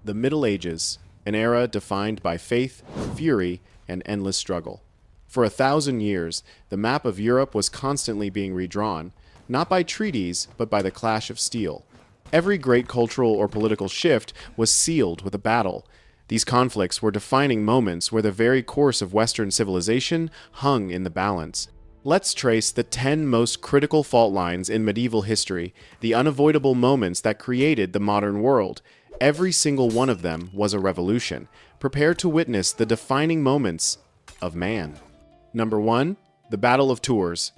The Middle Ages, an era defined by faith, fury, and endless struggle. For 1,000 years, the map of Europe was constantly being redrawn, not by treaties, but by the clash of steel. Every great cultural or political shift was sealed with a battle. These conflicts were defining moments where the very course of Western civilization hung in the balance. Let's trace the 10 most critical fault lines in medieval history, the unavoidable moments that created the modern world. Every single one of them was a revolution. Prepare to witness the defining moments of man. Number 1. The Battle of Tours.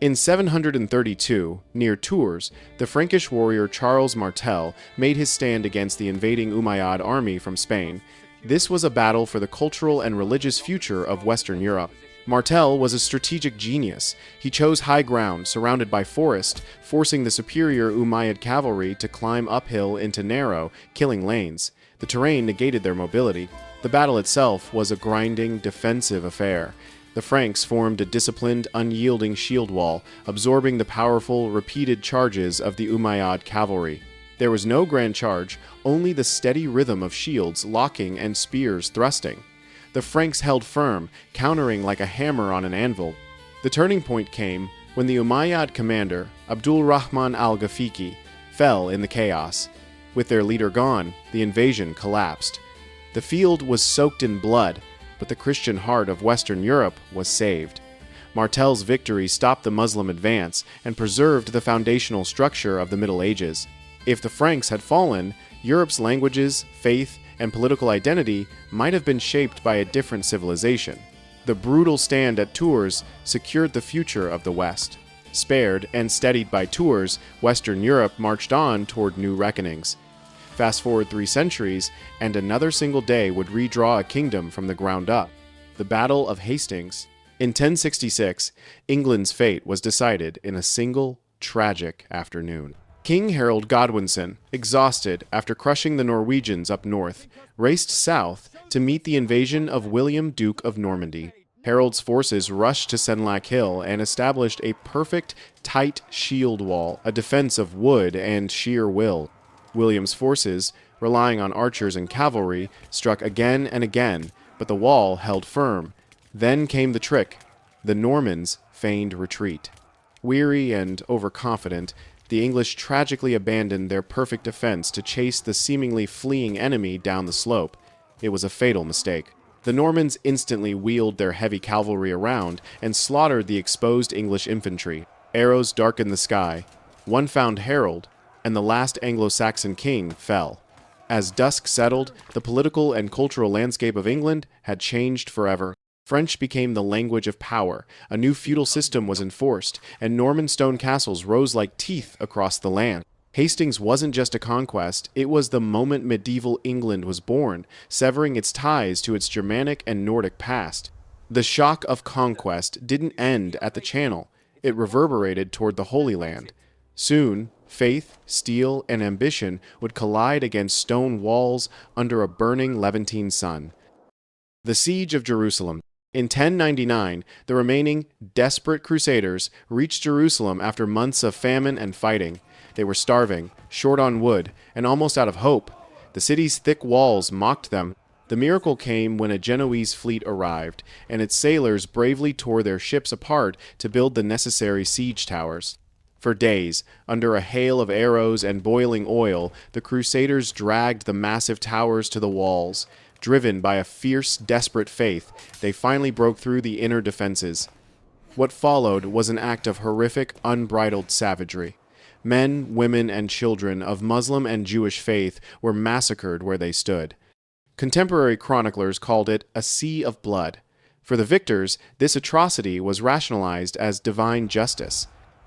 In 732, near Tours, the Frankish warrior Charles Martel made his stand against the invading Umayyad army from Spain. This was a battle for the cultural and religious future of Western Europe. Martel was a strategic genius. He chose high ground, surrounded by forest, forcing the superior Umayyad cavalry to climb uphill into narrow, killing lanes. The terrain negated their mobility. The battle itself was a grinding, defensive affair. The Franks formed a disciplined, unyielding shield wall, absorbing the powerful, repeated charges of the Umayyad cavalry. There was no grand charge, only the steady rhythm of shields locking and spears thrusting. The Franks held firm, countering like a hammer on an anvil. The turning point came when the Umayyad commander, Abdul Rahman al-Ghafiqi, fell in the chaos. With their leader gone, the invasion collapsed. The field was soaked in blood, but the Christian heart of Western Europe was saved. Martel's victory stopped the Muslim advance and preserved the foundational structure of the Middle Ages. If the Franks had fallen, Europe's languages, faith, and political identity might have been shaped by a different civilization. The brutal stand at Tours secured the future of the West. Spared and steadied by Tours, Western Europe marched on toward new reckonings. Fast forward 3 centuries, and another single day would redraw a kingdom from the ground up. The Battle of Hastings. In 1066, England's fate was decided in a single, tragic afternoon. King Harold Godwinson, exhausted after crushing the Norwegians up north, raced south to meet the invasion of William, Duke of Normandy. Harold's forces rushed to Senlac Hill and established a perfect, tight shield wall, a defense of wood and sheer will. William's forces, relying on archers and cavalry, struck again and again, but the wall held firm. Then came the trick. The Normans feigned retreat. Weary and overconfident, the English tragically abandoned their perfect defense to chase the seemingly fleeing enemy down the slope. It was a fatal mistake. The Normans instantly wheeled their heavy cavalry around and slaughtered the exposed English infantry. Arrows darkened the sky. One found Harold, and the last Anglo-Saxon king fell. As dusk settled, the political and cultural landscape of England had changed forever. French became the language of power, a new feudal system was enforced, and Norman stone castles rose like teeth across the land. Hastings wasn't just a conquest, it was the moment medieval England was born, severing its ties to its Germanic and Nordic past. The shock of conquest didn't end at the Channel, it reverberated toward the Holy Land. Soon, faith, steel, and ambition would collide against stone walls under a burning Levantine sun. The Siege of Jerusalem. In 1099, the remaining desperate crusaders reached Jerusalem after months of famine and fighting. They were starving, short on wood, and almost out of hope. The city's thick walls mocked them. The miracle came when a Genoese fleet arrived, and its sailors bravely tore their ships apart to build the necessary siege towers. For days, under a hail of arrows and boiling oil, the crusaders dragged the massive towers to the walls. Driven by a fierce, desperate faith, they finally broke through the inner defenses. What followed was an act of horrific, unbridled savagery. Men, women, and children of Muslim and Jewish faith were massacred where they stood. Contemporary chroniclers called it a sea of blood. For the victors, this atrocity was rationalized as divine justice.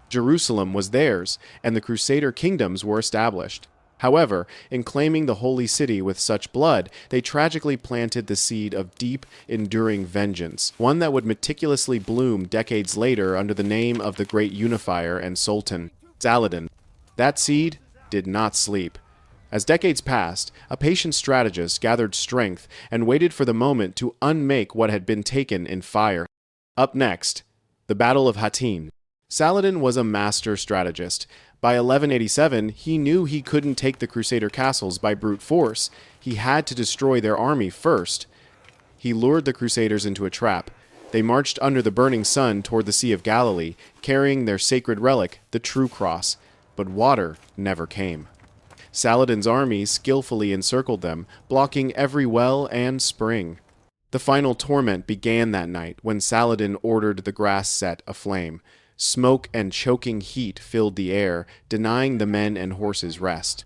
Jerusalem was theirs, and the Crusader kingdoms were established. However, in claiming the holy city with such blood, they tragically planted the seed of deep, enduring vengeance, one that would meticulously bloom decades later under the name of the great unifier and sultan, Saladin. That seed did not sleep. As decades passed, a patient strategist gathered strength and waited for the moment to unmake what had been taken in fire. Up next, the Battle of Hattin. Saladin was a master strategist, By 1187, he knew he couldn't take the Crusader castles by brute force. He had to destroy their army first. He lured the Crusaders into a trap. They marched under the burning sun toward the Sea of Galilee, carrying their sacred relic, the true cross. But water never came. Saladin's army skillfully encircled them, blocking every well and spring. The final torment began that night when Saladin ordered the grass set aflame. Smoke and choking heat filled the air, denying the men and horses rest.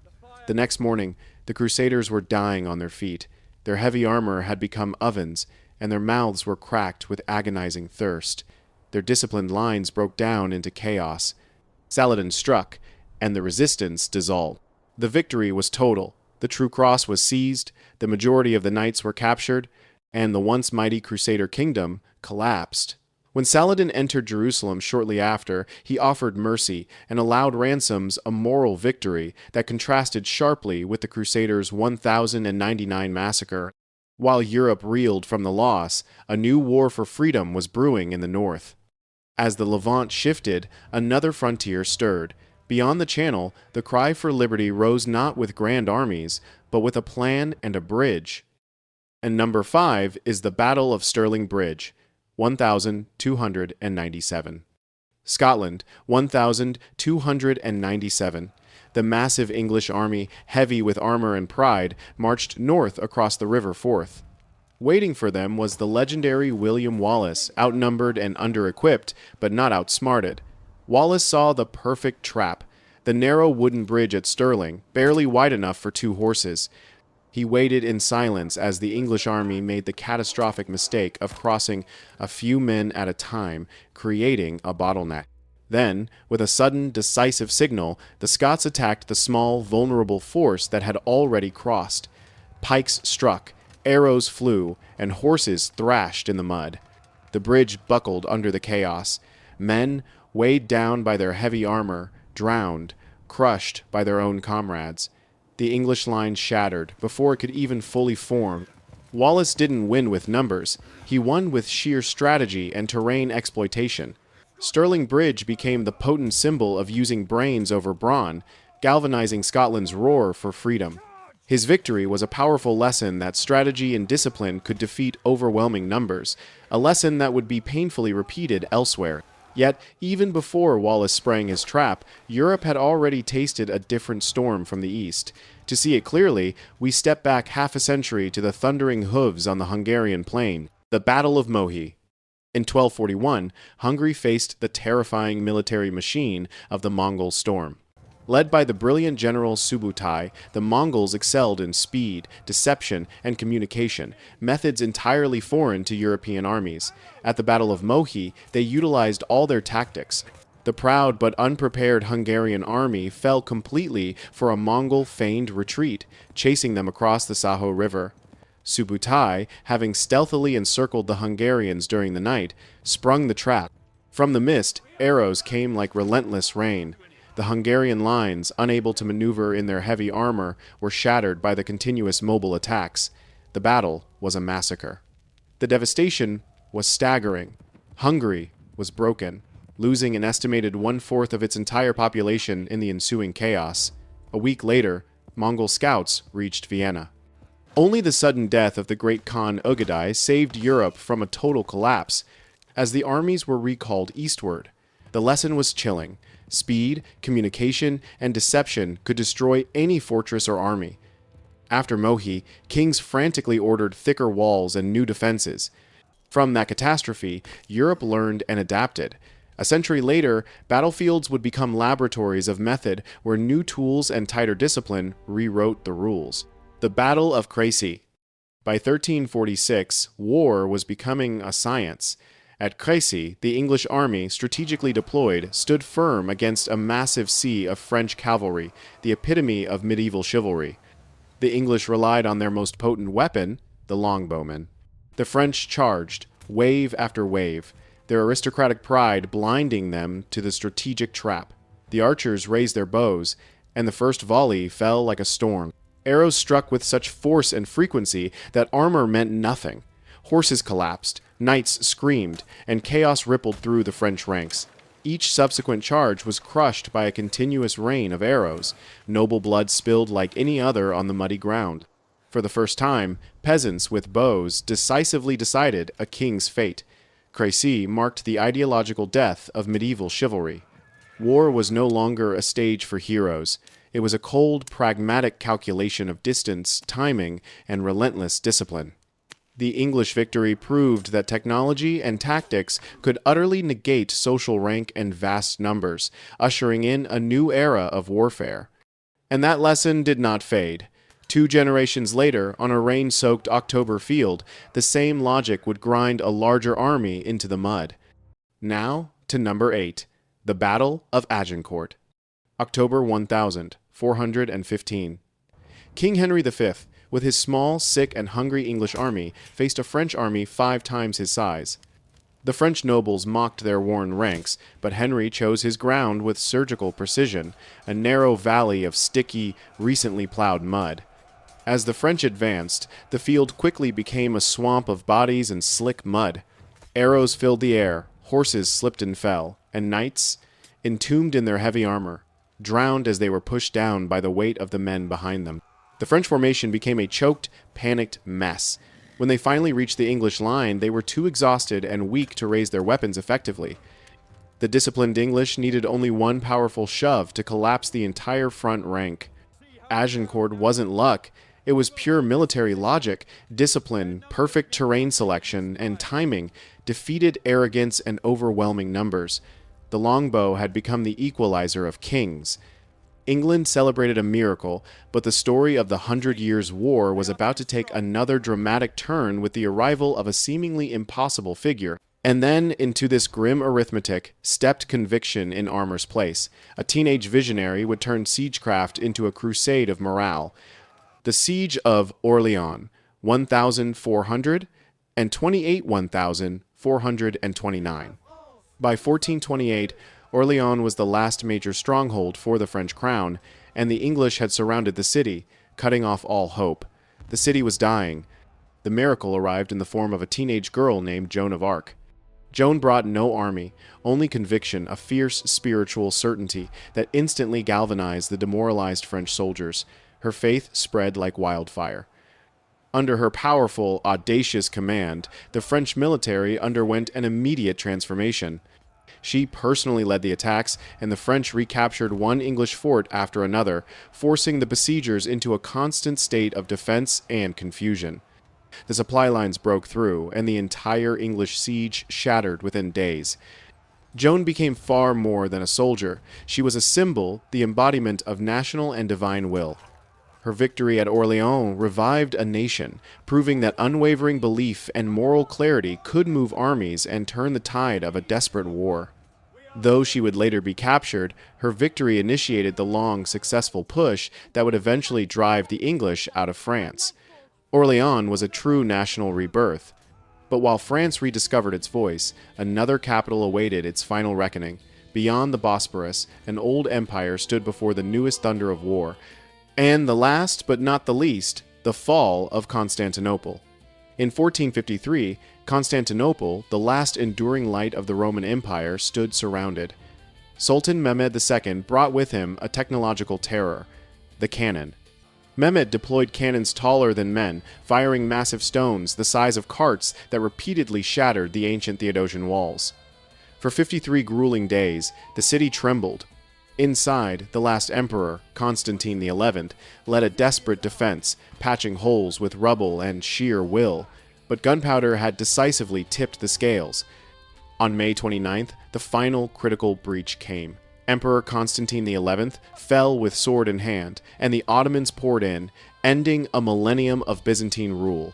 The next morning, the Crusaders were dying on their feet. Their heavy armor had become ovens, and their mouths were cracked with agonizing thirst. Their disciplined lines broke down into chaos. Saladin struck, and the resistance dissolved. The victory was total. The true cross was seized, the majority of the knights were captured, and the once mighty Crusader kingdom collapsed. When Saladin entered Jerusalem shortly after, he offered mercy and allowed ransoms, a moral victory that contrasted sharply with the Crusaders' 1099 massacre. While Europe reeled from the loss, a new war for freedom was brewing in the north. As the Levant shifted, another frontier stirred. Beyond the Channel, the cry for liberty rose not with grand armies, but with a plan and a bridge. And number 5 is the Battle of Stirling Bridge, 1297. Scotland, 1297. The massive English army, heavy with armor and pride, marched north across the River Forth. Waiting for them was the legendary William Wallace, outnumbered and under-equipped, but not outsmarted. Wallace saw the perfect trap, the narrow wooden bridge at Stirling, barely wide enough for 2 horses. He waited in silence as the English army made the catastrophic mistake of crossing a few men at a time, creating a bottleneck. Then, with a sudden, decisive signal, the Scots attacked the small, vulnerable force that had already crossed. Pikes struck, arrows flew, and horses thrashed in the mud. The bridge buckled under the chaos. Men, weighed down by their heavy armor, drowned, crushed by their own comrades. The English line shattered before it could even fully form. Wallace didn't win with numbers. He won with sheer strategy and terrain exploitation. Stirling Bridge became the potent symbol of using brains over brawn, galvanizing Scotland's roar for freedom. His victory was a powerful lesson that strategy and discipline could defeat overwhelming numbers, a lesson that would be painfully repeated elsewhere. Yet, even before Wallace sprang his trap, Europe had already tasted a different storm from the east. To see it clearly, we step back half a century to the thundering hooves on the Hungarian plain, the Battle of Mohi. In 1241, Hungary faced the terrifying military machine of the Mongol storm. Led by the brilliant general Subutai, the Mongols excelled in speed, deception, and communication, methods entirely foreign to European armies. At the Battle of Mohi, they utilized all their tactics. The proud but unprepared Hungarian army fell completely for a Mongol feigned retreat, chasing them across the Saho River. Subutai, having stealthily encircled the Hungarians during the night, sprung the trap. From the mist, arrows came like relentless rain. The Hungarian lines, unable to maneuver in their heavy armor, were shattered by the continuous mobile attacks. The battle was a massacre. The devastation was staggering. Hungary was broken, losing an estimated 1/4 of its entire population in the ensuing chaos. A week later, Mongol scouts reached Vienna. Only the sudden death of the great Khan Ugadai saved Europe from a total collapse, as the armies were recalled eastward. The lesson was chilling. Speed, communication, and deception could destroy any fortress or army. After Mohi, kings frantically ordered thicker walls and new defenses. From that catastrophe, Europe learned and adapted. A century later, battlefields would become laboratories of method where new tools and tighter discipline rewrote the rules. The Battle of Crécy. By 1346, war was becoming a science. At Crécy, the English army, strategically deployed, stood firm against a massive sea of French cavalry, the epitome of medieval chivalry. The English relied on their most potent weapon, the longbowmen. The French charged, wave after wave, their aristocratic pride blinding them to the strategic trap. The archers raised their bows, and the first volley fell like a storm. Arrows struck with such force and frequency that armor meant nothing. Horses collapsed, knights screamed, and chaos rippled through the French ranks. Each subsequent charge was crushed by a continuous rain of arrows, noble blood spilled like any other on the muddy ground. For the first time, peasants with bows decisively decided a king's fate. Crécy marked the ideological death of medieval chivalry. War was no longer a stage for heroes. It was a cold, pragmatic calculation of distance, timing, and relentless discipline. The English victory proved that technology and tactics could utterly negate social rank and vast numbers, ushering in a new era of warfare. And that lesson did not fade. 2 generations later, on a rain-soaked October field, the same logic would grind a larger army into the mud. Now to number 8, the Battle of Agincourt. October 1415. King Henry V, with his small, sick, and hungry English army, faced a French army 5 times his size. The French nobles mocked their worn ranks, but Henry chose his ground with surgical precision, a narrow valley of sticky, recently plowed mud. As the French advanced, the field quickly became a swamp of bodies and slick mud. Arrows filled the air, horses slipped and fell, and knights, entombed in their heavy armor, drowned as they were pushed down by the weight of the men behind them. The French formation became a choked, panicked mess. When they finally reached the English line, they were too exhausted and weak to raise their weapons effectively. The disciplined English needed only one powerful shove to collapse the entire front rank. Agincourt wasn't luck. It was pure military logic, discipline, perfect terrain selection, and timing, defeated arrogance and overwhelming numbers. The longbow had become the equalizer of kings. England celebrated a miracle, but the story of the 100 Years' War was about to take another dramatic turn with the arrival of a seemingly impossible figure. And then, into this grim arithmetic, stepped conviction in armor's place. A teenage visionary would turn siegecraft into a crusade of morale. The Siege of Orleans, 1,400, and 1,429. By 1428, Orleans was the last major stronghold for the French crown, and the English had surrounded the city, cutting off all hope. The city was dying. The miracle arrived in the form of a teenage girl named Joan of Arc. Joan brought no army, only conviction, a fierce spiritual certainty that instantly galvanized the demoralized French soldiers. Her faith spread like wildfire. Under her powerful, audacious command, the French military underwent an immediate transformation. She personally led the attacks, and the French recaptured one English fort after another, forcing the besiegers into a constant state of defense and confusion. The supply lines broke through, and the entire English siege shattered within days. Joan became far more than a soldier. She was a symbol, the embodiment of national and divine will. Her victory at Orleans revived a nation, proving that unwavering belief and moral clarity could move armies and turn the tide of a desperate war. Though she would later be captured, her victory initiated the long, successful push that would eventually drive the English out of France. Orleans was a true national rebirth. But while France rediscovered its voice, another capital awaited its final reckoning. Beyond the Bosporus, an old empire stood before the newest thunder of war. And the last, but not the least, the fall of Constantinople. In 1453, Constantinople, the last enduring light of the Roman Empire, stood surrounded. Sultan Mehmed II brought with him a technological terror, the cannon. Mehmed deployed cannons taller than men, firing massive stones the size of carts that repeatedly shattered the ancient Theodosian walls. For 53 grueling days, the city trembled. Inside, the last emperor, Constantine XI, led a desperate defense, patching holes with rubble and sheer will. But gunpowder had decisively tipped the scales. On May 29th, the final critical breach came. Emperor Constantine XI fell with sword in hand, and the Ottomans poured in, ending a millennium of Byzantine rule.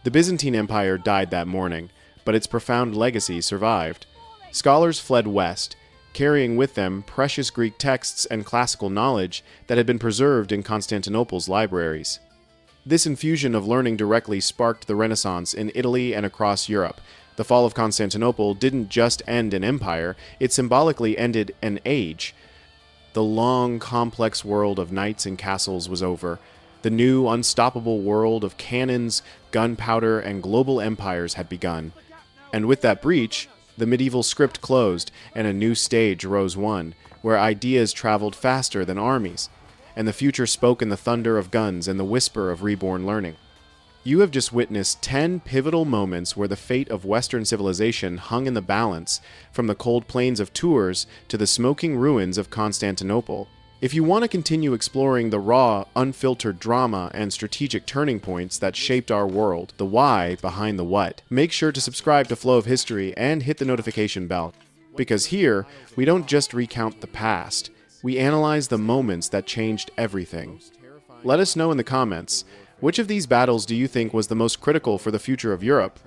The Byzantine Empire died that morning, but its profound legacy survived. Scholars fled west, carrying with them precious Greek texts and classical knowledge that had been preserved in Constantinople's libraries. This infusion of learning directly sparked the Renaissance in Italy and across Europe. The fall of Constantinople didn't just end an empire, it symbolically ended an age. The long, complex world of knights and castles was over. The new, unstoppable world of cannons, gunpowder, and global empires had begun. And with that breach, The medieval script closed, and a new stage rose one, where ideas traveled faster than armies, and the future spoke in the thunder of guns and the whisper of reborn learning. You have just witnessed 10 pivotal moments where the fate of Western civilization hung in the balance, from the cold plains of Tours to the smoking ruins of Constantinople. If you want to continue exploring the raw, unfiltered drama and strategic turning points that shaped our world, the why behind the what, make sure to subscribe to Flow of History and hit the notification bell. Because here, we don't just recount the past, we analyze the moments that changed everything. Let us know in the comments, which of these battles do you think was the most critical for the future of Europe?